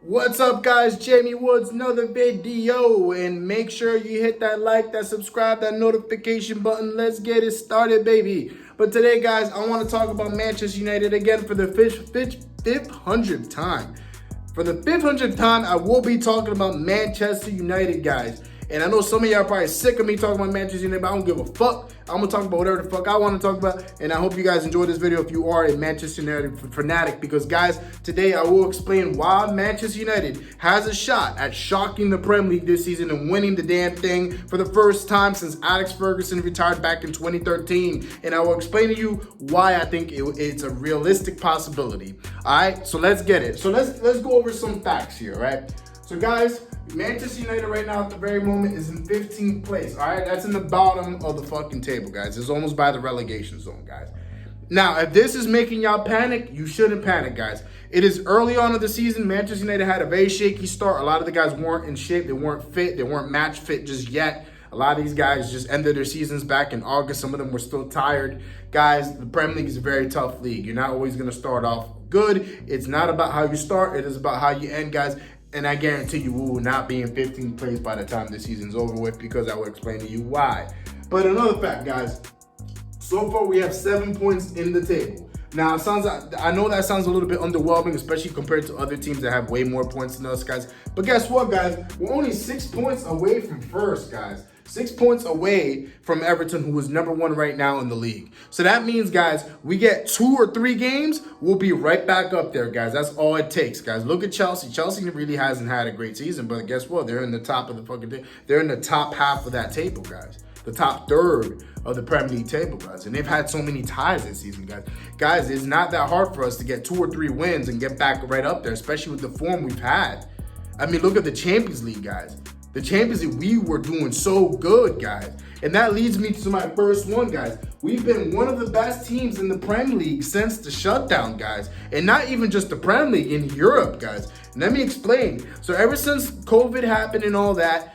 What's up, guys? Jamie Woods, another video, and make sure you hit that like, that subscribe, that notification button. Let's get it started, baby. But today, guys, I want to talk about Manchester United again for the 500th time. For the 500th time, I will be talking about Manchester United, guys. And I know some of y'all are probably sick of me talking about Manchester United, but I don't give a fuck. I'm going to talk about whatever the fuck I want to talk about. And I hope you guys enjoy this video if you are a Manchester United fanatic. Because, guys, today I will explain why Manchester United has a shot at shocking the Prem League this season and winning the damn thing for the first time since Alex Ferguson retired back in 2013. And I will explain to you why I think it's a realistic possibility. All right, so let's get it. So let's go over some facts here, right? So, guys, Manchester United right now at the very moment is in 15th place, all right? That's in the bottom of the fucking table, guys. It's almost by the relegation zone, guys. Now, if this is making y'all panic, you shouldn't panic, guys. It is early on in the season. Manchester United had a very shaky start. A lot of the guys weren't in shape. They weren't fit. They weren't match fit just yet. A lot of these guys just ended their seasons back in August. Some of them were still tired. Guys, the Prem League is a very tough league. You're not always going to start off good. It's not about how you start. It is about how you end, guys. And I guarantee you we will not be in 15th place by the time the season's over with, because I will explain to you why. But another fact, guys, so far we have 7 points in the table. Now, I know that sounds a little bit underwhelming, especially compared to other teams that have way more points than us, guys. But guess what, guys? We're only 6 points away from first, guys. 6 points away from Everton, who is #1 right now in the league. So that means, guys, we get 2 or 3 games, we'll be right back up there, guys. That's all it takes, guys. Look at Chelsea. Chelsea really hasn't had a great season, but guess what? They're in the top of the fucking they're in the top half of that table, guys. The top third of the Premier League table, guys. And they've had so many ties this season, guys. Guys, it's not that hard for us to get 2 or 3 wins and get back right up there, especially with the form we've had. I mean, look at the Champions League, guys. The Champions League, we were doing so good, guys. And that leads me to my first one, guys. We've been one of the best teams in the Prem League since the shutdown, guys. And not even just the Prem League, in Europe, guys. And let me explain. So ever since COVID happened and all that,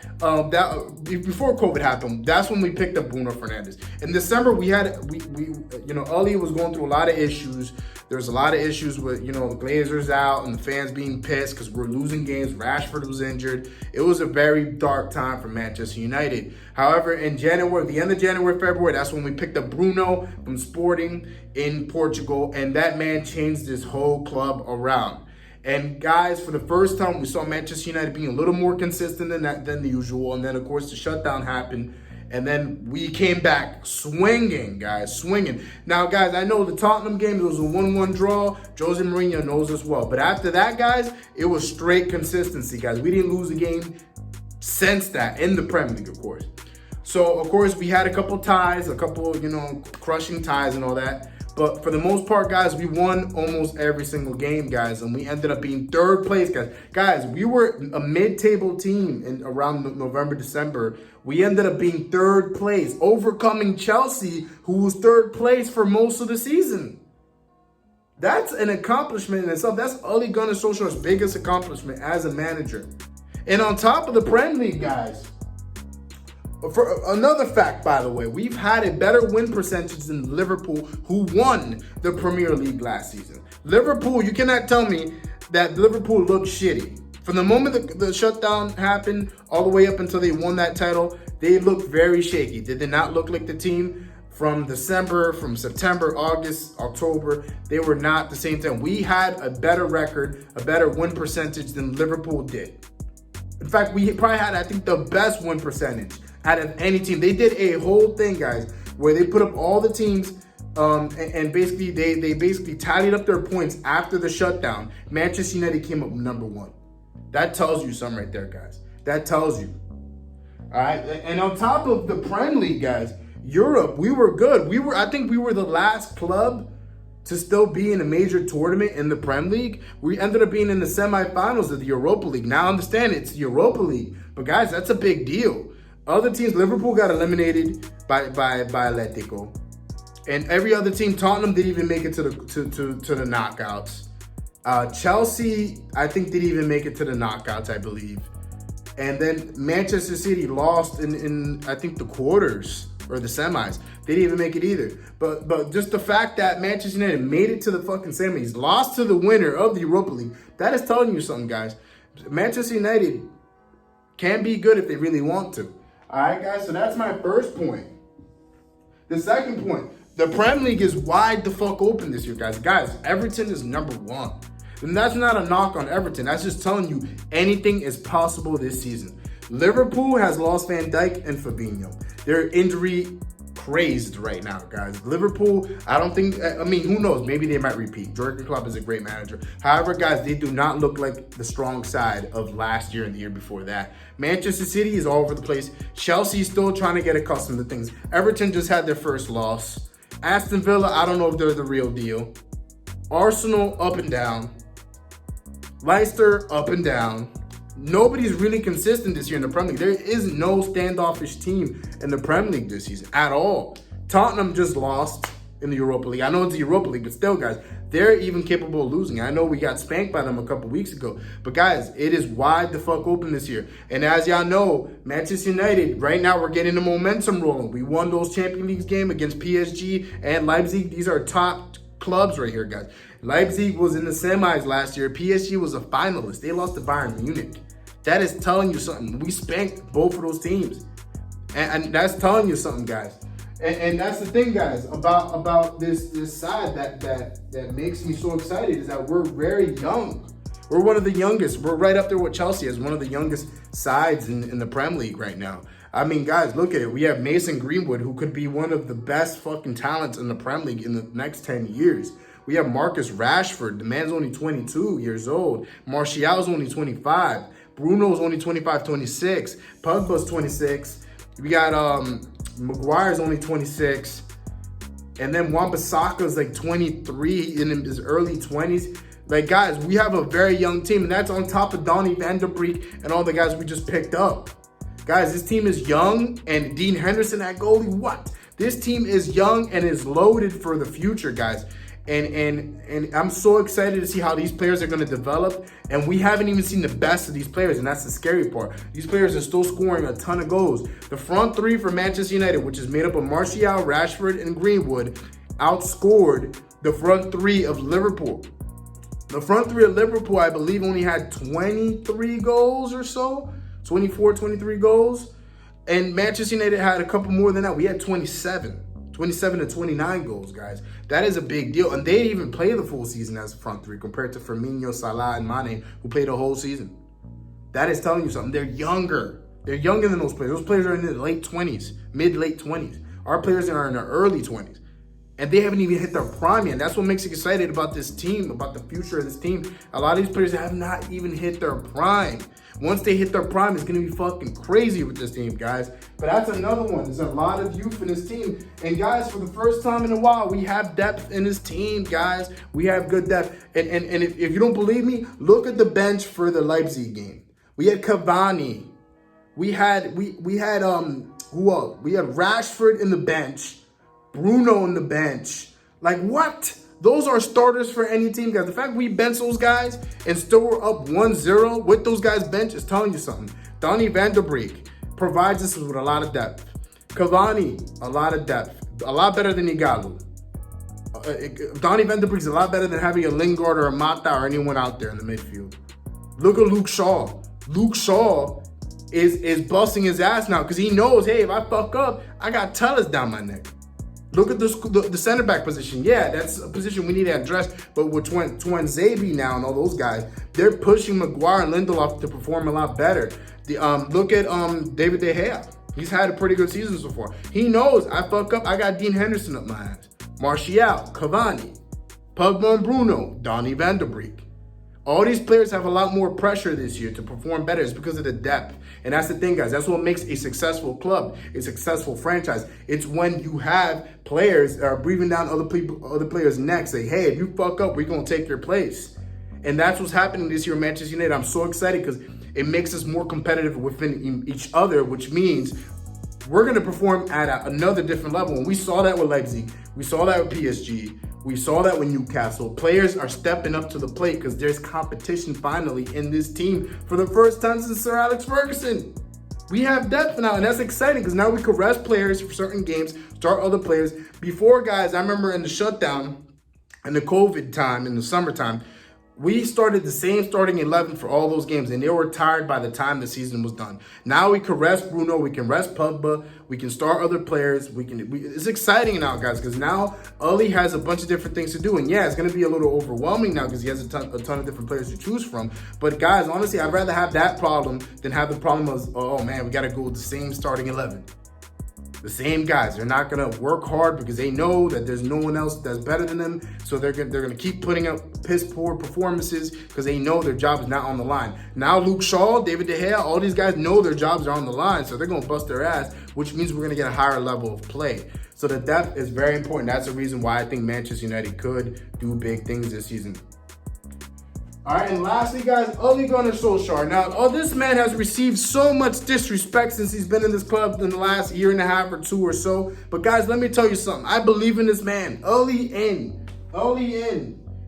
before COVID happened, that's when we picked up Bruno Fernandes. In December, Ali was going through a lot of issues. There's a lot of issues with, the Glazers out and the fans being pissed because we're losing games. Rashford was injured. It was a very dark time for Manchester United. However, in January, the end of January, February, that's when we picked up Bruno from Sporting in Portugal, and that man changed this whole club around. And guys, for the first time, we saw Manchester United being a little more consistent than the usual. And then, of course, the shutdown happened. And then we came back swinging, guys, swinging. Now, guys, I know the Tottenham game, it was a 1-1 draw. Jose Mourinho knows as well. But after that, guys, it was straight consistency, guys. We didn't lose a game since that in the Premier League, of course. So, of course, we had a couple ties, a couple, crushing ties and all that. But for the most part, guys, we won almost every single game, guys. And we ended up being 3rd place, guys. Guys, we were a mid-table team in around November, December. We ended up being 3rd place, overcoming Chelsea, who was 3rd place for most of the season. That's an accomplishment in itself. That's Ole Gunnar Solskjaer's biggest accomplishment as a manager. And on top of the Prem League, guys, for another fact, by the way, we've had a better win percentage than Liverpool, who won the Premier League last season. Liverpool, you cannot tell me that Liverpool looked shitty. From the moment the shutdown happened all the way up until they won that title, they looked very shaky. They did not look like the team from December, from September, August, October. They were not the same thing. We had a better record, a better win percentage than Liverpool did. In fact, we probably had, I think, the best win percentage out of any team. They did a whole thing, guys, where they put up all the teams and basically they basically tallied up their points after the shutdown. Manchester United came up #1. That tells you something right there, guys. That tells you. All right. And on top of the Prem League, guys, Europe, we were good. I think we were the last club to still be in a major tournament in the Prem League. We ended up being in the semifinals of the Europa League. Now, I understand it's the Europa League, but guys, that's a big deal. Other teams, Liverpool got eliminated by Atletico, and every other team, Tottenham didn't even make it to the knockouts. Chelsea, I think, didn't even make it to the knockouts, I believe. And then Manchester City lost in I think the quarters or the semis. They didn't even make it either. But just the fact that Manchester United made it to the fucking semis, lost to the winner of the Europa League, that is telling you something, guys. Manchester United can be good if they really want to. All right, guys, so that's my first point. The second point, the Prem League is wide the fuck open this year, guys. Guys, Everton is number 1. And that's not a knock on Everton. That's just telling you anything is possible this season. Liverpool has lost Van Dijk and Fabinho. They're injury crazed right now, guys. Liverpool, I mean, who knows? Maybe they might repeat. Jurgen Klopp is a great manager. However, guys, they do not look like the strong side of last year and the year before that. Manchester City is all over the place. Chelsea's still trying to get accustomed to things. Everton just had their first loss. Aston Villa, I don't know if they're the real deal. Arsenal, up and down. Leicester, up and down. Nobody's really consistent this year in the Premier League. There is no standoffish team in the Premier League this season at all. Tottenham just lost in the Europa League. I know it's the Europa League, but still, guys, they're even capable of losing. I know we got spanked by them a couple weeks ago, but guys, it is wide the fuck open this year. And as y'all know, Manchester United, right now we're getting the momentum rolling. We won those Champions League games against PSG and Leipzig. These are top clubs right here, guys. Leipzig was in the semis last year. PSG was a finalist. They lost to Bayern Munich. That is telling you something. We spanked both of those teams. And that's telling you something, guys. And that's the thing, guys, about this side that makes me so excited is that we're very young. We're one of the youngest. We're right up there with Chelsea as one of the youngest sides in the Prem League right now. I mean, guys, look at it. We have Mason Greenwood, who could be one of the best fucking talents in the Prem League in the next 10 years. We have Marcus Rashford. The man's only 22 years old. Martial's only 25. Bruno's only 25, 26. Pogba's 26. We got Maguire's only 26. And then Wan-Bissaka's like 23 in his early 20s. Like, guys, we have a very young team. And that's on top of Donny van der Beek and all the guys we just picked up. Guys, this team is young. And Dean Henderson at goalie, what? This team is young and is loaded for the future, guys. And I'm so excited to see how these players are going to develop. And we haven't even seen the best of these players, and that's the scary part. These players are still scoring a ton of goals. The front three for Manchester United, which is made up of Martial, Rashford, and Greenwood, outscored the front three of Liverpool. The front three of Liverpool, I believe, only had 23 goals or so. 24, 23 goals. And Manchester United had a couple more than that. We had 27 to 29 goals, guys. That is a big deal. And they didn't even play the full season as a front three compared to Firmino, Salah, and Mane, who played the whole season. That is telling you something. They're younger. They're younger than those players. Those players are in their late 20s, mid-late 20s. Our players are in their early 20s. And they haven't even hit their prime yet. And that's what makes me excited about this team, about the future of this team. A lot of these players have not even hit their prime. Once they hit their prime, it's going to be fucking crazy with this team, guys. But that's another one. There's a lot of youth in this team. And, guys, for the first time in a while, we have depth in this team, guys. We have good depth. And if you don't believe me, look at the bench for the Leipzig game. We had Cavani. We had who else? We had Rashford in the bench. Bruno on the bench. Like, what? Those are starters for any team, guys. The fact we bench those guys and still we're up 1-0 with those guys bench is telling you something. Donny van der Beek provides us with a lot of depth. Cavani, a lot of depth. A lot better than Igalo. Donny van der Beek is a lot better than having a Lingard or a Mata or anyone out there in the midfield. Look at Luke Shaw. Luke Shaw is busting his ass now because he knows, hey, if I fuck up, I got Tellers down my neck. Look at the center back position. Yeah, that's a position we need to address. But with Zabi now and all those guys, they're pushing Maguire and Lindelof to perform a lot better. Look at David De Gea. He's had a pretty good season so far. He knows I fuck up, I got Dean Henderson up my ass. Martial, Cavani, Pogba and Bruno, Donny van der Beek. All these players have a lot more pressure this year to perform better. It's because of the depth. And that's the thing, guys. That's what makes a successful club, a successful franchise. It's when you have players that are breathing down other players' necks, say, hey, if you fuck up, we're going to take your place. And that's what's happening this year at Manchester United. I'm so excited because it makes us more competitive within each other, which means we're going to perform at another different level. And we saw that with Leipzig. We saw that with PSG. We saw that with Newcastle. Players are stepping up to the plate because there's competition finally in this team for the first time since Sir Alex Ferguson. We have depth now, and that's exciting because now we can rest players for certain games, start other players. Before, guys, I remember in the shutdown, in the COVID time, in the summertime, We started the same starting 11 for all those games, and they were tired by the time the season was done. Now we can rest Bruno, we can rest Pogba, we can start other players. It's exciting now, guys, because now Uli has a bunch of different things to do. And yeah, it's going to be a little overwhelming now because he has a ton of different players to choose from. But guys, honestly, I'd rather have that problem than have the problem of, oh man, we got to go with the same starting 11. The same guys. They're not going to work hard because they know that there's no one else that's better than them. So they're going to keep putting up piss poor performances because they know their job is not on the line. Now Luke Shaw, David De Gea, all these guys know their jobs are on the line. So they're going to bust their ass, which means we're going to get a higher level of play. So the depth is very important. That's the reason why I think Manchester United could do big things this season. All right, and lastly, guys, Ole Gunnar Solskjaer. Now, this man has received so much disrespect since he's been in this club in the last year and a half or two or so. But guys, let me tell you something. I believe in this man. Ole in.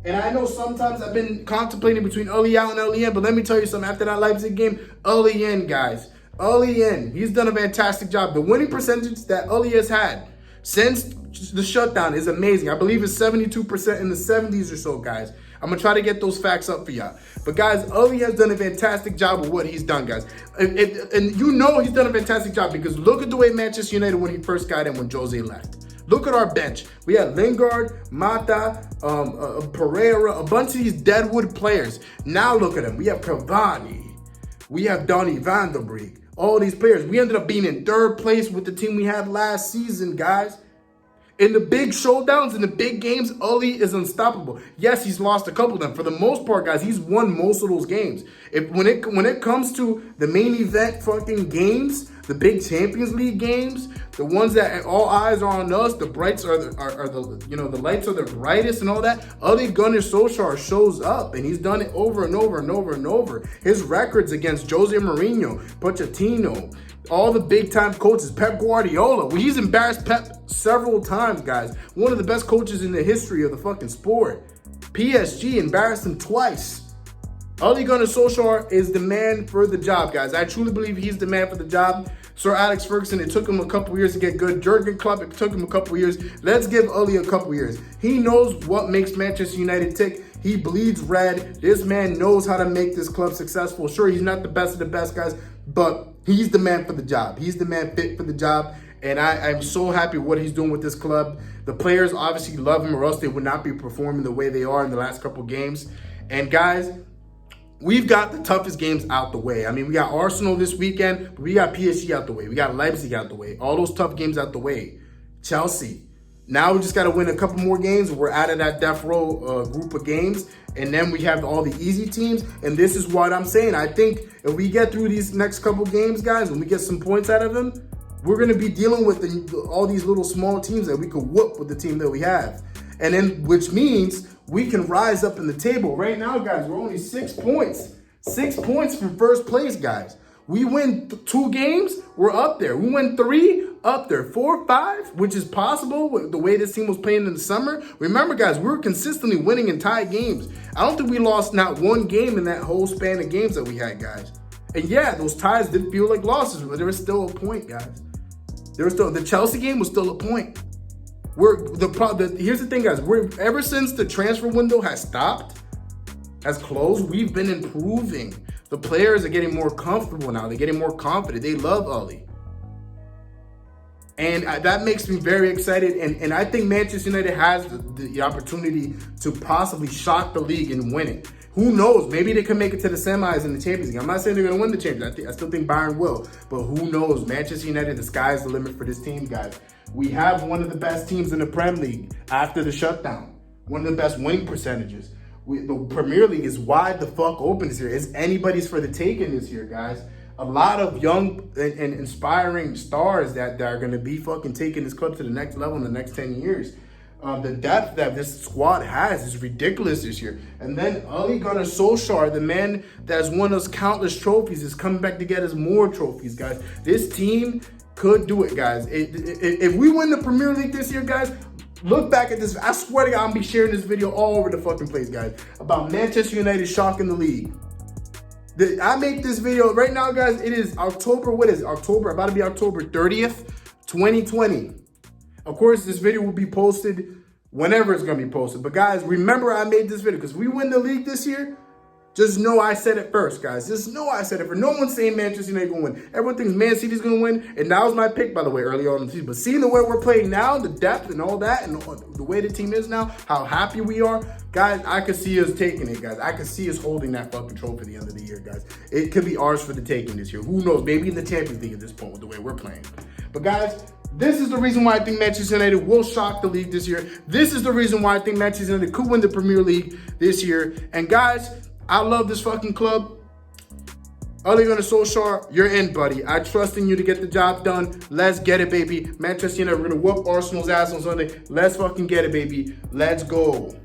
And I know sometimes I've been contemplating between Ole out and Ole in, but let me tell you something. After that Leipzig game, Ole in, guys. Ole in. He's done a fantastic job. The winning percentage that Ole has had since the shutdown is amazing. I believe it's 72% in the 70s or so, guys. I'm going to try to get those facts up for y'all. But guys, Ole has done a fantastic job of what he's done, guys. And you know he's done a fantastic job because look at the way Manchester United when he first got in when Jose left. Look at our bench. We had Lingard, Mata, Pereira, a bunch of these deadwood players. Now look at them. We have Cavani. We have Donny van der Beek. All these players. We ended up being in third place with the team we had last season, guys. In the big showdowns, in the big games, Ole is unstoppable. Yes, he's lost a couple of them. For the most part, guys, he's won most of those games. When it comes to the main event fucking games, the big Champions League games, the ones that all eyes are on us, the lights are the brightest and all that, Ole Gunnar Solskjaer shows up, and he's done it over and over and over and over. His records against Jose Mourinho, Pochettino, all the big-time coaches, Pep Guardiola. Well, he's embarrassed Pep several times, guys. One of the best coaches in the history of the fucking sport. PSG embarrassed him twice. Ole Gunnar Solskjaer is the man for the job, guys. I truly believe he's the man for the job. Sir Alex Ferguson, it took him a couple years to get good. Jurgen Klopp, it took him a couple years. Let's give Ole a couple years. He knows what makes Manchester United tick. He bleeds red. This man knows how to make this club successful. Sure, he's not the best of the best, guys, but he's the man for the job. He's the man fit for the job. And I'm so happy what he's doing with this club. The players obviously love him or else they would not be performing the way they are in the last couple games. And guys, we've got the toughest games out the way. I mean, we got Arsenal this weekend, but we got PSG out the way. We got Leipzig out the way. All those tough games out the way. Chelsea. Now we just got to win a couple more games. We're out of that death row group of games. And then we have all the easy teams. And this is what I'm saying. I think if we get through these next couple games, guys, and we get some points out of them, we're going to be dealing with all these little small teams that we could whoop with the team that we have. And then, which means we can rise up in the table. Right now, guys, we're only 6 points. 6 points from first place, guys. We win 2 games, we're up there. We win 3, up there. 4, 5, which is possible with the way this team was playing in the summer. Remember, guys, we were consistently winning in tied games. I don't think we lost not one game in that whole span of games that we had, guys. And yeah, those ties did feel like losses, but there was still a point, guys. The Chelsea game was still a point. Here's the thing, guys. Ever since the transfer window has closed, we've been improving. The players are getting more comfortable now. They're getting more confident. They love Ole. And that makes me very excited. And I think Manchester United has the opportunity to possibly shock the league and win it. Who knows? Maybe they can make it to the semis in the Champions League. I'm not saying they're going to win the Champions League. I still think Bayern will. But who knows? Manchester United, the sky's the limit for this team, guys. We have one of the best teams in the Prem League after the shutdown. One of the best winning percentages. The Premier League is wide the fuck open this year. It's anybody's for the taking this year, guys. A lot of young and inspiring stars that are going to be fucking taking this club to the next level in the next 10 years. The depth that this squad has is ridiculous this year. And then Ole Gunnar Solskjaer, the man that's won us countless trophies, is coming back to get us more trophies, guys. This team could do it, guys. If we win the Premier League this year, guys, look back at this. I swear to God, I'm going to be sharing this video all over the fucking place, guys, about Manchester United shocking the league. I make this video right now, guys. It is October, what is it? About to be October 30th, 2020. Of course, this video will be posted whenever it's going to be posted. But guys, remember I made this video because we win the league this year. Just know I said it first, guys. Just know I said it first. No one's saying Manchester United going to win. Everyone thinks Man City's going to win, and that was my pick, by the way, early on in the season. But seeing the way we're playing now, the depth and all that, and the way the team is now, how happy we are, guys, I could see us taking it, guys. I could see us holding that fucking trophy at the end of the year, guys. It could be ours for the taking this year. Who knows? Maybe in the Champions League at this point with the way we're playing. But guys, this is the reason why I think Manchester United will shock the league this year. This is the reason why I think Manchester United could win the Premier League this year. And guys, I love this fucking club. Ole Gunnar Solskjaer, you're in, buddy. I trust in you to get the job done. Let's get it, baby. Manchester United, we're going to whoop Arsenal's ass on Sunday. Let's fucking get it, baby. Let's go.